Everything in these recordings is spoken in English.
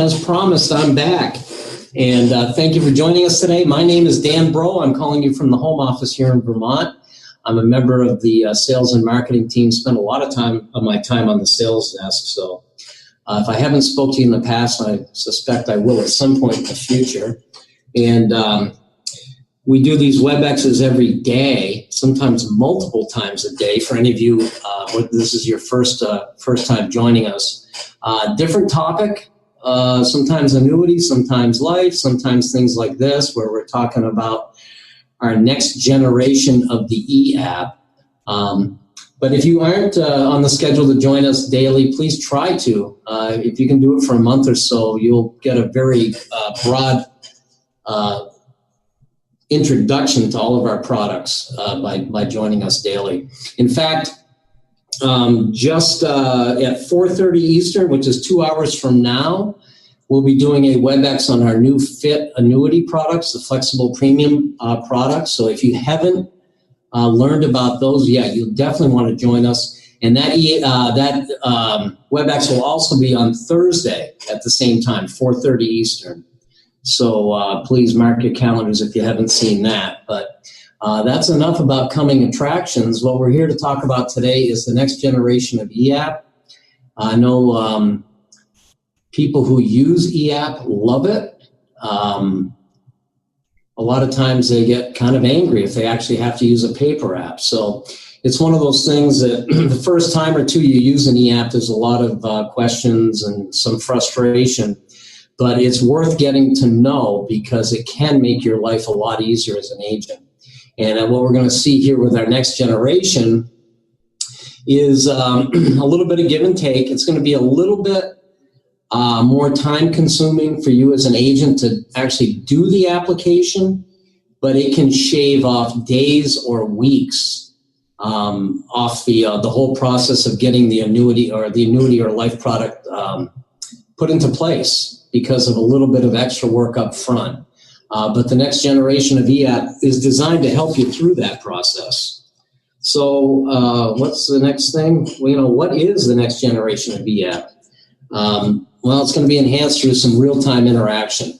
as promised, I'm back. And thank you for joining us today. My name is Dan Bro. I'm calling you from the home office here in Vermont. I'm a member of the sales and marketing team, spent a lot of my time on the sales desk. So if I haven't spoke to you in the past, I suspect I will at some point in the future. And we do these WebExes every day, sometimes multiple times a day. For any of you, this is your first time joining us. Different topic, sometimes annuity, sometimes life, sometimes things like this, where we're talking about our next generation of the e-app. But if you aren't on the schedule to join us daily, please try to. If you can do it for a month or so, you'll get a very broad introduction to all of our products by joining us daily. In fact, just at 4:30 Eastern, which is 2 hours from now, we'll be doing a WebEx on our new FIT annuity products, the flexible premium products. So if you haven't learned about those yet, you'll definitely want to join us. And that WebEx will also be on Thursday at the same time, 4:30 Eastern. So please mark your calendars if you haven't seen that. But that's enough about coming attractions. What we're here to talk about today is the next generation of e-app. I know people who use e-app love it. A lot of times they get kind of angry if they actually have to use a paper app. So it's one of those things that the first time or two you use an e-app, there's a lot of questions and some frustration. But it's worth getting to know because it can make your life a lot easier as an agent. And what we're going to see here with our next generation is a little bit of give and take. It's going to be a little bit more time consuming for you as an agent to actually do the application, but it can shave off days or weeks off the whole process of getting the annuity or life product put into place, because of a little bit of extra work up front. But the next generation of e-app is designed to help you through that process. So what's the next thing? Well, what is the next generation of e-app? Well, it's going to be enhanced through some real-time interaction.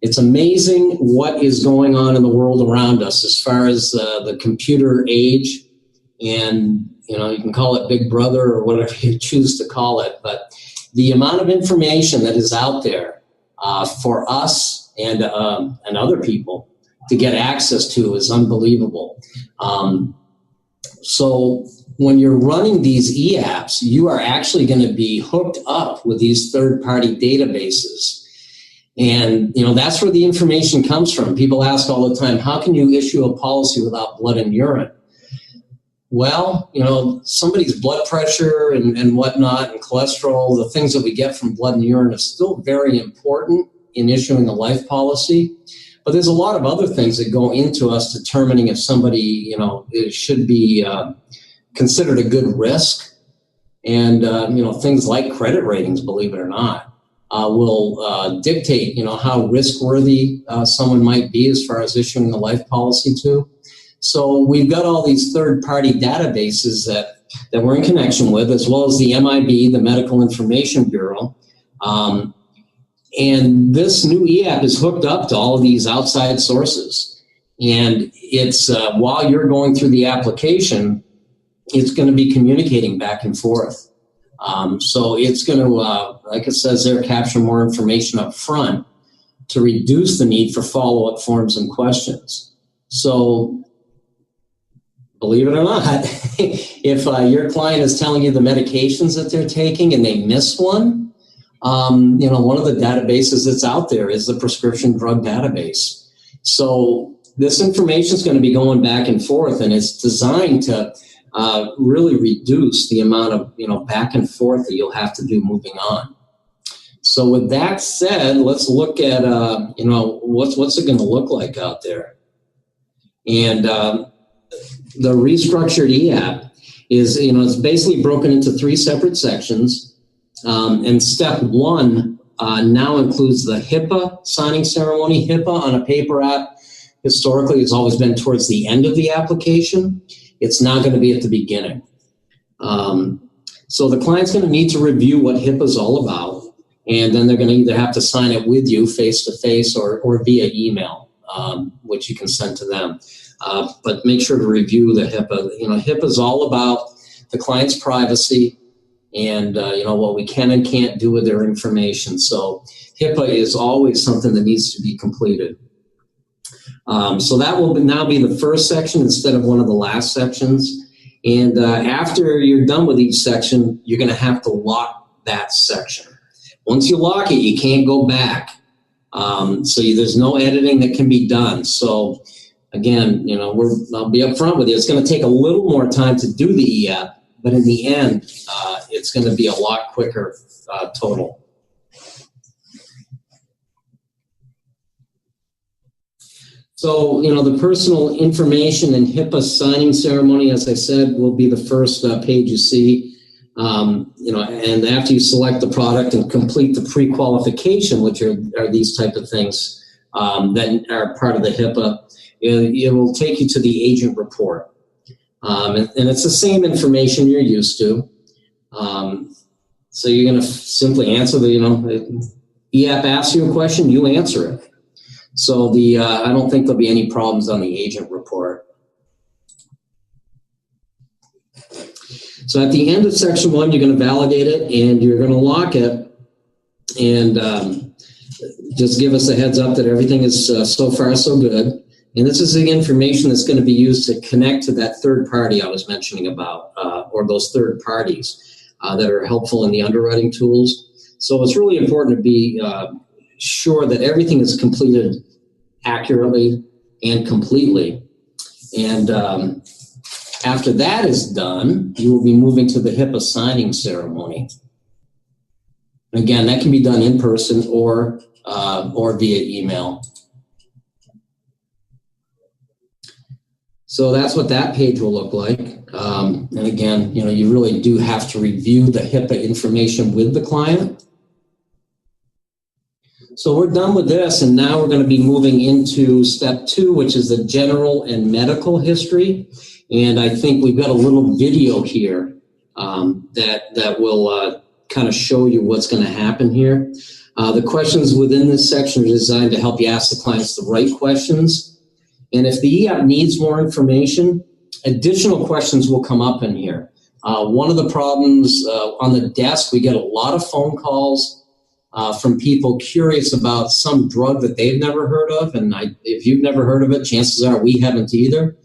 It's amazing what is going on in the world around us as far as the computer age. And, you can call it Big Brother or whatever you choose to call it. But the amount of information that is out there for us and other people to get access to is unbelievable. So when you're running these e-apps, you are actually going to be hooked up with these third-party databases. And, that's where the information comes from. People ask all the time, how can you issue a policy without blood and urine? Well, somebody's blood pressure and whatnot and cholesterol, the things that we get from blood and urine are still very important in issuing a life policy. But there's a lot of other things that go into us determining if somebody, it should be considered a good risk. And, things like credit ratings, believe it or not, will dictate, how risk-worthy someone might be as far as issuing a life policy to. So we've got all these third-party databases that we're in connection with, as well as the MIB, the Medical Information Bureau. And this new e-app is hooked up to all of these outside sources. And it's while you're going through the application, it's going to be communicating back and forth. So it's going to, like it says there, capture more information up front to reduce the need for follow-up forms and questions. So believe it or not, if your client is telling you the medications that they're taking and they miss one, one of the databases that's out there is the prescription drug database. So this information is going to be going back and forth, and it's designed to really reduce the amount of back and forth that you'll have to do moving on. So with that said, let's look at what's it going to look like out there. And the restructured e-app is, it's basically broken into 3 separate sections. And step 1 now includes the HIPAA signing ceremony. HIPAA on a paper app historically has always been towards the end of the application. It's now going to be at the beginning. So the client's going to need to review what HIPAA is all about. and then they're going to either have to sign it with you face to face or via email, which you can send to them. But make sure to review the HIPAA. HIPAA is all about the client's privacy and what we can and can't do with their information. So HIPAA is always something that needs to be completed. So that will now be the first section instead of one of the last sections. And after you're done with each section, you're going to have to lock that section. Once you lock it, you can't go back. There's no editing that can be done. So again, I'll be upfront with you. It's going to take a little more time to do the EAP, but in the end, it's going to be a lot quicker total. So, the personal information and HIPAA signing ceremony, as I said, will be the first page you see. And after you select the product and complete the pre-qualification, which are these type of things that are part of the HIPAA, it will take you to the agent report. And it's the same information you're used to. So you're going to simply answer the EAP asks you a question, you answer it. So I don't think there'll be any problems on the agent report. So at the end of section 1, you're going to validate it and you're going to lock it, and just give us a heads up that everything is so far so good. And this is the information that's going to be used to connect to that third party I was mentioning about, or those third parties that are helpful in the underwriting tools. So it's really important to be sure that everything is completed accurately and completely. And after that is done, you will be moving to the HIPAA signing ceremony. Again, that can be done in person or via email. So that's what that page will look like. And again, you really do have to review the HIPAA information with the client. So we're done with this, and now we're going to be moving into step 2, which is the general and medical history. And I think we've got a little video here that will kind of show you what's going to happen here. The questions within this section are designed to help you ask the clients the right questions. And if the EAP needs more information, additional questions will come up in here. One of the problems on the desk, we get a lot of phone calls from people curious about some drug that they've never heard of. And if you've never heard of it, chances are we haven't either.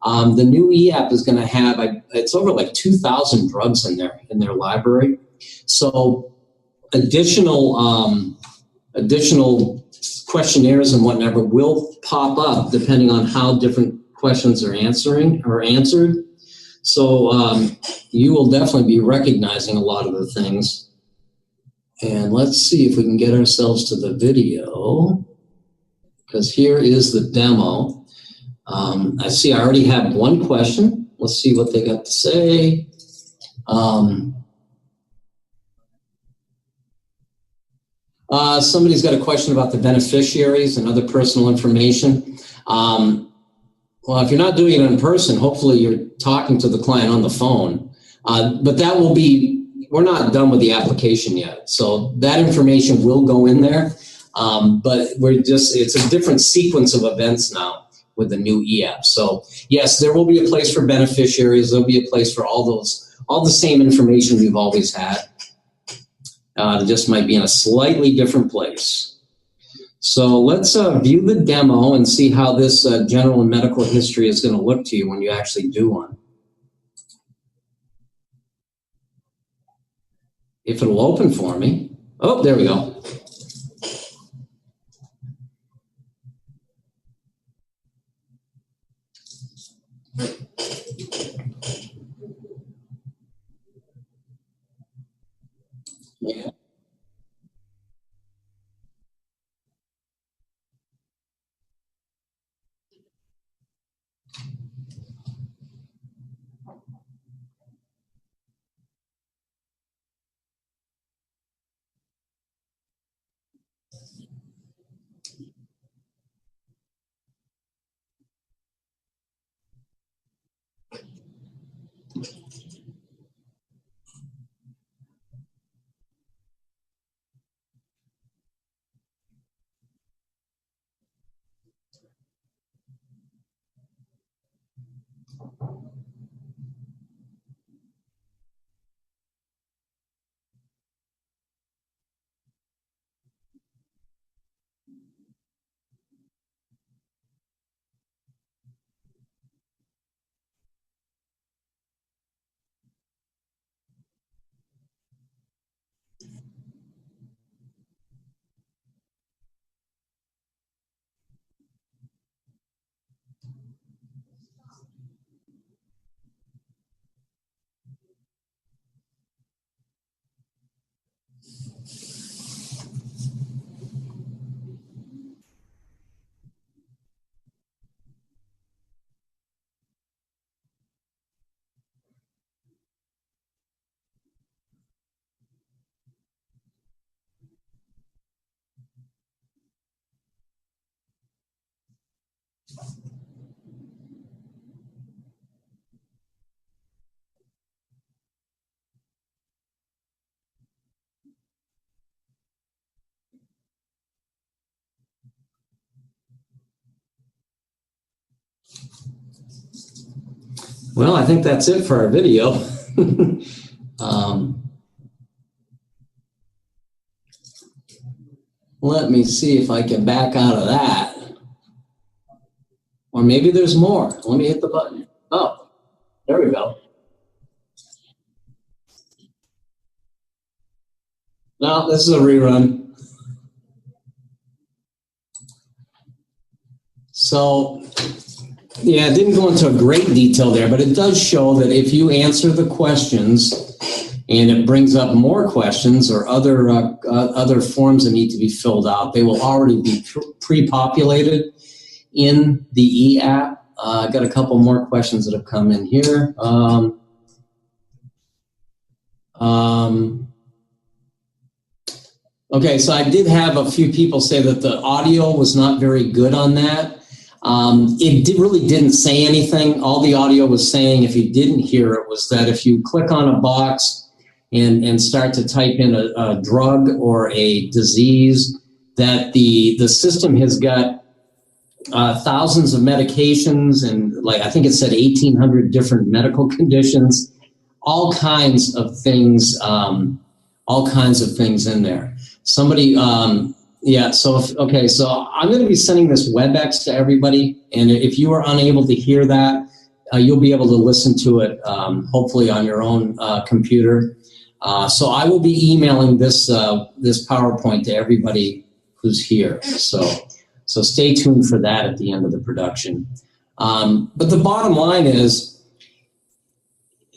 The new EAP is going to have, it's over like 2,000 drugs in their library. So additional questionnaires and whatever will pop up depending on how different questions are answered. So you will definitely be recognizing a lot of the things. And let's see if we can get ourselves to the video, because here is the demo. I see I already have one question. Let's see what they got to say. Somebody's got a question about the beneficiaries and other personal information. Well, if you're not doing it in person, hopefully you're talking to the client on the phone. But that will be, we're not done with the application yet. So that information will go in there. But it's a different sequence of events now with the new EAP. So yes, there will be a place for beneficiaries. There'll be a place for all the same information we've always had. It just might be in a slightly different place. So let's view the demo and see how this general and medical history is going to look to you when you actually do one. If it'll open for me. Oh, there we go. Yeah. Well, I think that's it for our video. Let me see if I can back out of that. Or maybe there's more. Let me hit the button. Oh, there we go. No, this is a rerun. So, yeah, it didn't go into a great detail there, but it does show that if you answer the questions and it brings up more questions or other forms that need to be filled out, they will already be pre-populated in the e-app. I've got a couple more questions that have come in here. Okay, so I did have a few people say that the audio was not very good on that. It really didn't say anything. All the audio was saying, if you didn't hear it, was that if you click on a box and start to type in a drug or a disease, that the system has got thousands of medications and, like, I think it said 1,800 different medical conditions, all kinds of things in there. Somebody, yeah, so, okay, so I'm going to be sending this WebEx to everybody, and if you are unable to hear that, you'll be able to listen to it, hopefully on your own computer. So I will be emailing this PowerPoint to everybody who's here. So stay tuned for that at the end of the production. But the bottom line is,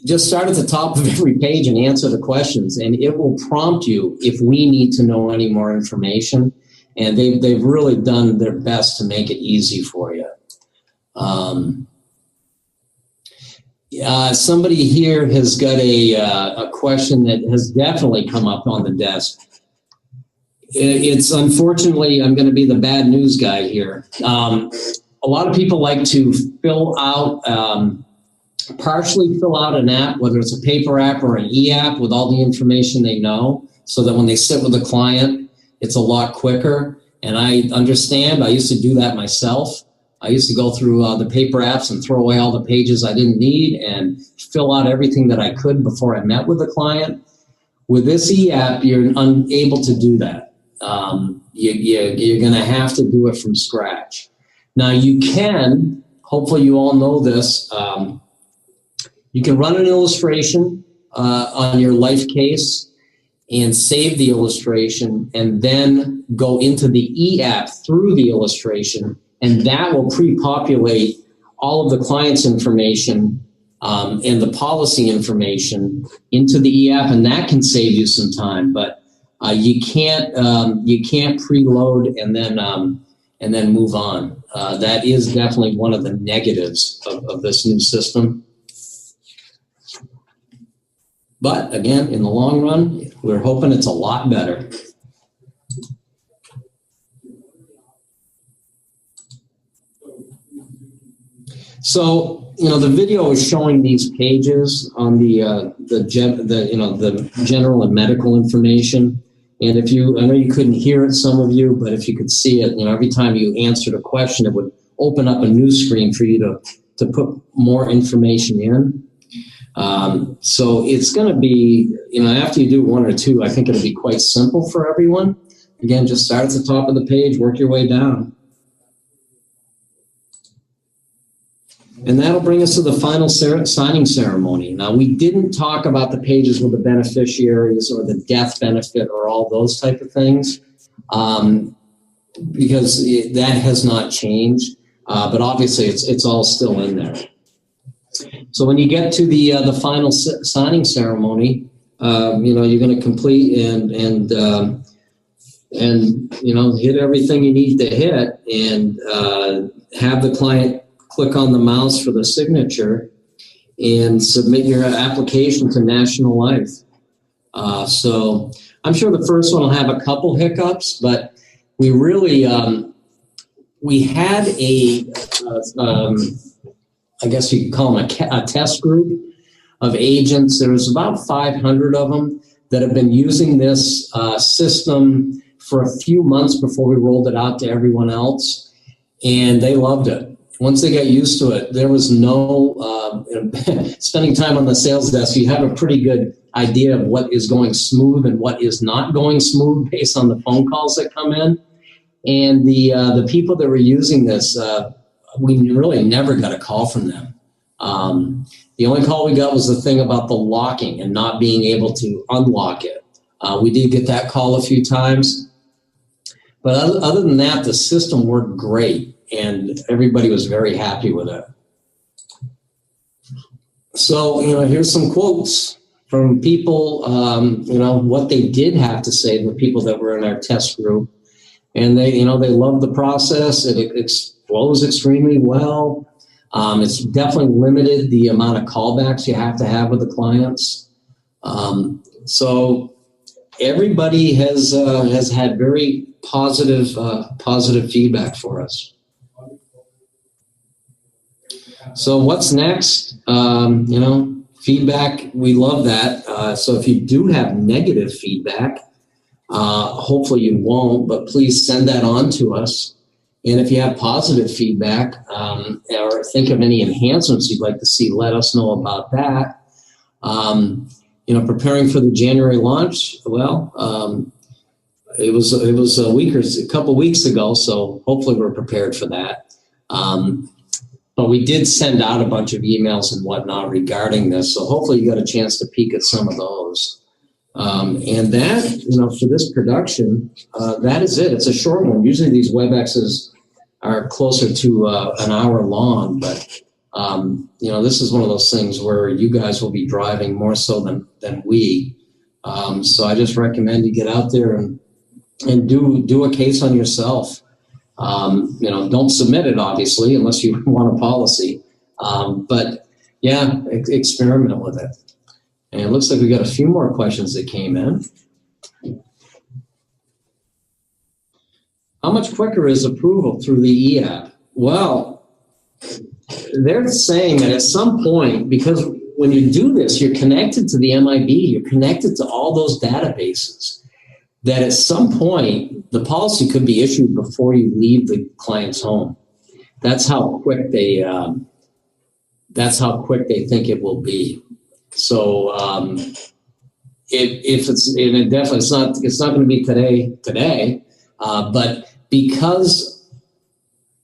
just start at the top of every page and answer the questions, and it will prompt you if we need to know any more information. And they've really done their best to make it easy for you. Somebody here has got a question that has definitely come up on the desk. It's unfortunately, I'm going to be the bad news guy here. A lot of people like to partially fill out an app, whether it's a paper app or an e-app, with all the information they know, so that when they sit with a client, it's a lot quicker. And I understand, I used to do that myself. I used to go through the paper apps and throw away all the pages I didn't need and fill out everything that I could before I met with the client. With this e-app, you're unable to do that. You're going to have to do it from scratch. Now you can, hopefully you all know this, you can run an illustration on your life case and save the illustration, and then go into the e-app through the illustration, and that will pre-populate all of the client's information and the policy information into the e-app, and that can save you some time. But you can't preload and then move on. That is definitely one of the negatives of this new system. But again, in the long run, we're hoping it's a lot better. So, the video is showing these pages on the general and medical information. And I know you couldn't hear it, some of you, but if you could see it, every time you answered a question, it would open up a new screen for you to put more information in. So it's going to be, after you do one or two, I think it'll be quite simple for everyone. Again, just start at the top of the page, work your way down. And that'll bring us to the final signing ceremony. Now, we didn't talk about the pages with the beneficiaries or the death benefit or all those type of things, because that has not changed. But obviously, it's all still in there. So when you get to the final signing ceremony, you're going to complete and hit everything you need to hit, and have the client click on the mouse for the signature and submit your application to National Life. So I'm sure the first one will have a couple hiccups, but we really we had I guess you could call them a test group of agents. There was about 500 of them that have been using this system for a few months before we rolled it out to everyone else, and they loved it. once they got used to it, there was no spending time on the sales desk. You have a pretty good idea of what is going smooth and what is not going smooth based on the phone calls that come in. And the people that were using this, we really never got a call from them. The only call we got was the thing about the locking and not being able to unlock it. We did get that call a few times. But other than that, the system worked great, and everybody was very happy with it. So, here's some quotes from people, what they did have to say, the people that were in our test group. And they love the process. It flows extremely well. It's definitely limited the amount of callbacks you have to have with the clients. So everybody has had very positive feedback for us. So what's next? Feedback, we love that. So if you do have negative feedback, hopefully you won't, but please send that on to us. And if you have positive feedback or think of any enhancements you'd like to see, let us know about that. Preparing for the January launch, well, it was a couple weeks ago, so hopefully we're prepared for that. But we did send out a bunch of emails and whatnot regarding this, so hopefully you got a chance to peek at some of those. And that, for this production, that is it. It's a short one. Usually these WebExes are closer to an hour long, but this is one of those things where you guys will be driving more so than we. So I just recommend you get out there and do a case on yourself. Don't submit it, obviously, unless you want a policy. But yeah, experiment with it. And it looks like we got a few more questions that came in. How much quicker is approval through the eApp? Well, they're saying that at some point, because when you do this, you're connected to the MIB, you're connected to all those databases, that at some point, the policy could be issued before you leave the client's home. That's how quick they think it will be. So if it's, and it definitely it's not going to be today, but because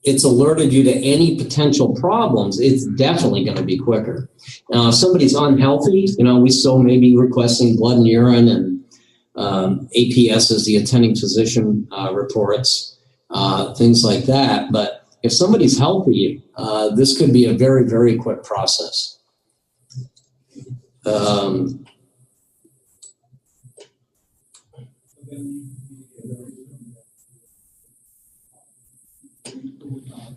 it's alerted you to any potential problems, it's definitely going to be quicker. Now, if somebody's unhealthy, we still may be requesting blood and urine and APS is the attending physician reports, things like that. But if somebody's healthy, this could be a very, very quick process.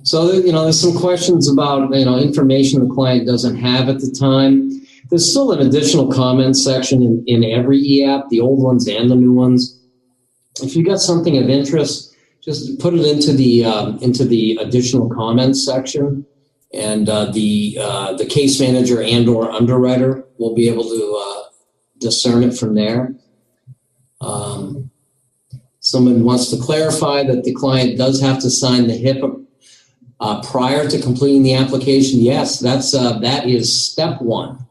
So, there's some questions about, information the client doesn't have at the time. There's still an additional comments section in every eApp, the old ones and the new ones. If you got something of interest, just put it into the additional comments section, and the case manager and/or underwriter will be able to discern it from there. Someone wants to clarify that the client does have to sign the HIPAA prior to completing the application. Yes, that is step one.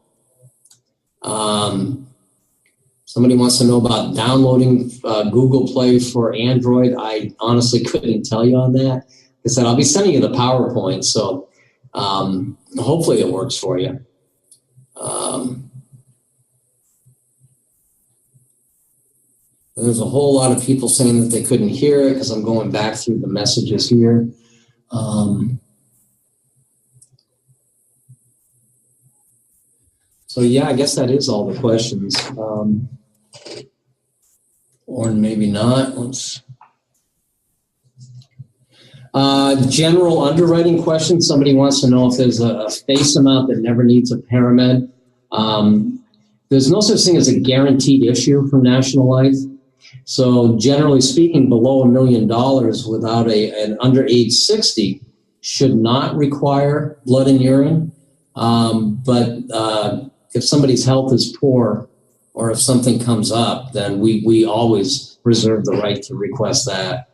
Somebody wants to know about downloading Google Play for Android. I honestly couldn't tell you on that. Like I said, I'll be sending you the PowerPoint, so hopefully it works for you. There's a whole lot of people saying that they couldn't hear it because I'm going back through the messages here. So yeah, I guess that is all the questions. Or maybe not. General underwriting questions. Somebody wants to know if there's a face amount that never needs a paramed. There's no such thing as a guaranteed issue from National Life. So generally speaking, below $1 million without an under age 60 should not require blood and urine. But if somebody's health is poor or if something comes up, then we always reserve the right to request that.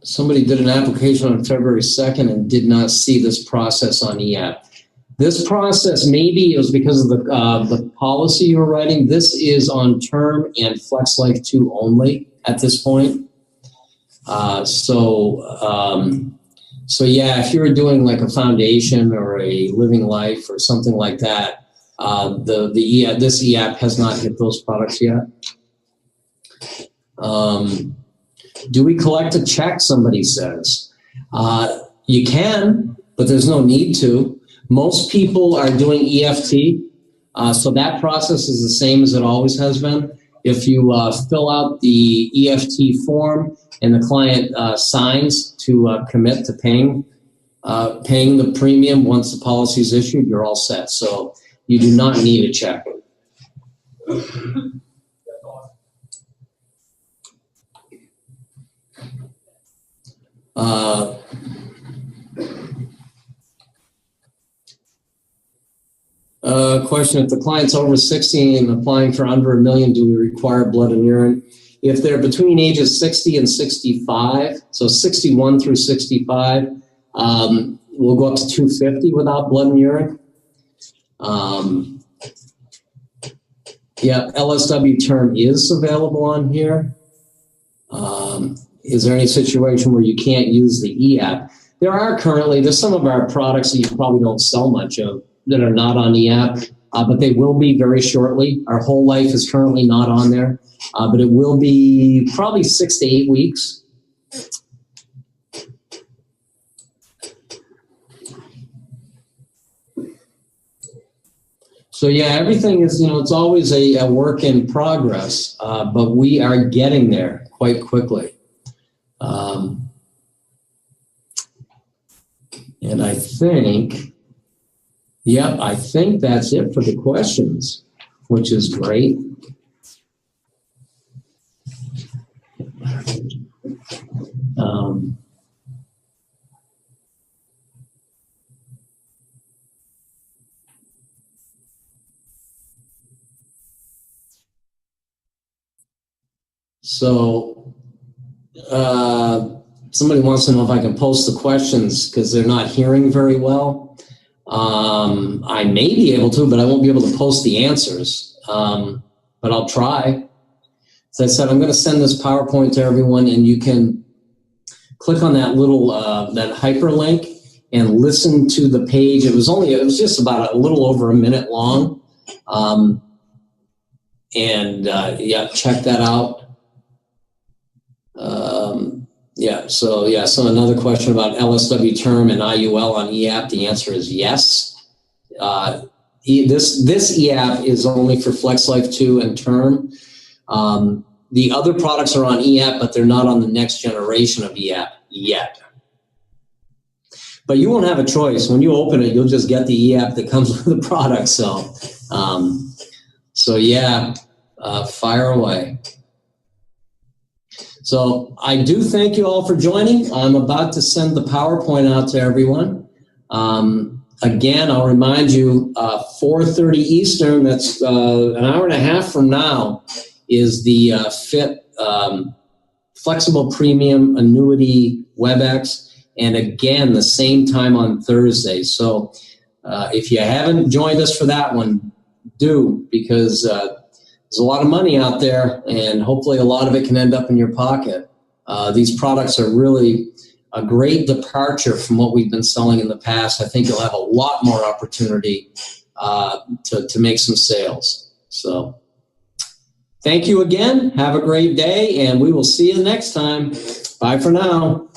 Somebody did an application on February 2nd and did not see this process on EAP. This process, maybe it was because of the policy you were writing. This is on term and FlexLife 2 only at this point. So yeah, if you were doing like a foundation or a living life or something like that, this EAP has not hit those products yet. Do we collect a check? Somebody says. You can, but there's no need to. Most people are doing EFT, so that process is the same as it always has been. If you fill out the EFT form and the client signs to commit to paying the premium once the policy is issued, you're all set. So you do not need a check. Question, if the client's over 60 and applying for under $1 million, do we require blood and urine? If they're between ages 60 and 65, so 61 through 65, we'll go up to 250 without blood and urine. Yeah, LSW term is available on here. Is there any situation where you can't use the EAP? There's some of our products that you probably don't sell much of that are not on EAP, but they will be very shortly. Our whole life is currently not on there, but it will be probably 6 to 8 weeks. So yeah, everything is, it's always a work in progress, but we are getting there quite quickly. And I think that's it for the questions, which is great. So somebody wants to know if I can post the questions because they're not hearing very well. I may be able to, but I won't be able to post the answers. But I'll try. As I said, I'm going to send this PowerPoint to everyone, and you can click on that little that hyperlink and listen to the page. It was just about a little over a minute long. Yeah, check that out. So another question about LSW term and IUL on EAP. The answer is yes. This EAP is only for FlexLife 2 and term. The other products are on EAP, but they're not on the next generation of EAP yet. But you won't have a choice. When you open it, you'll just get the EAP that comes with the product. So fire away. So I do thank you all for joining. I'm about to send the PowerPoint out to everyone. Again, I'll remind you, 4:30 Eastern, that's an hour and a half from now, is the FIT Flexible Premium Annuity WebEx. And again, the same time on Thursday. So if you haven't joined us for that one, do, because there's a lot of money out there, and hopefully a lot of it can end up in your pocket. These products are really a great departure from what we've been selling in the past. I think you'll have a lot more opportunity to make some sales. So thank you again. Have a great day, and we will see you next time. Bye for now.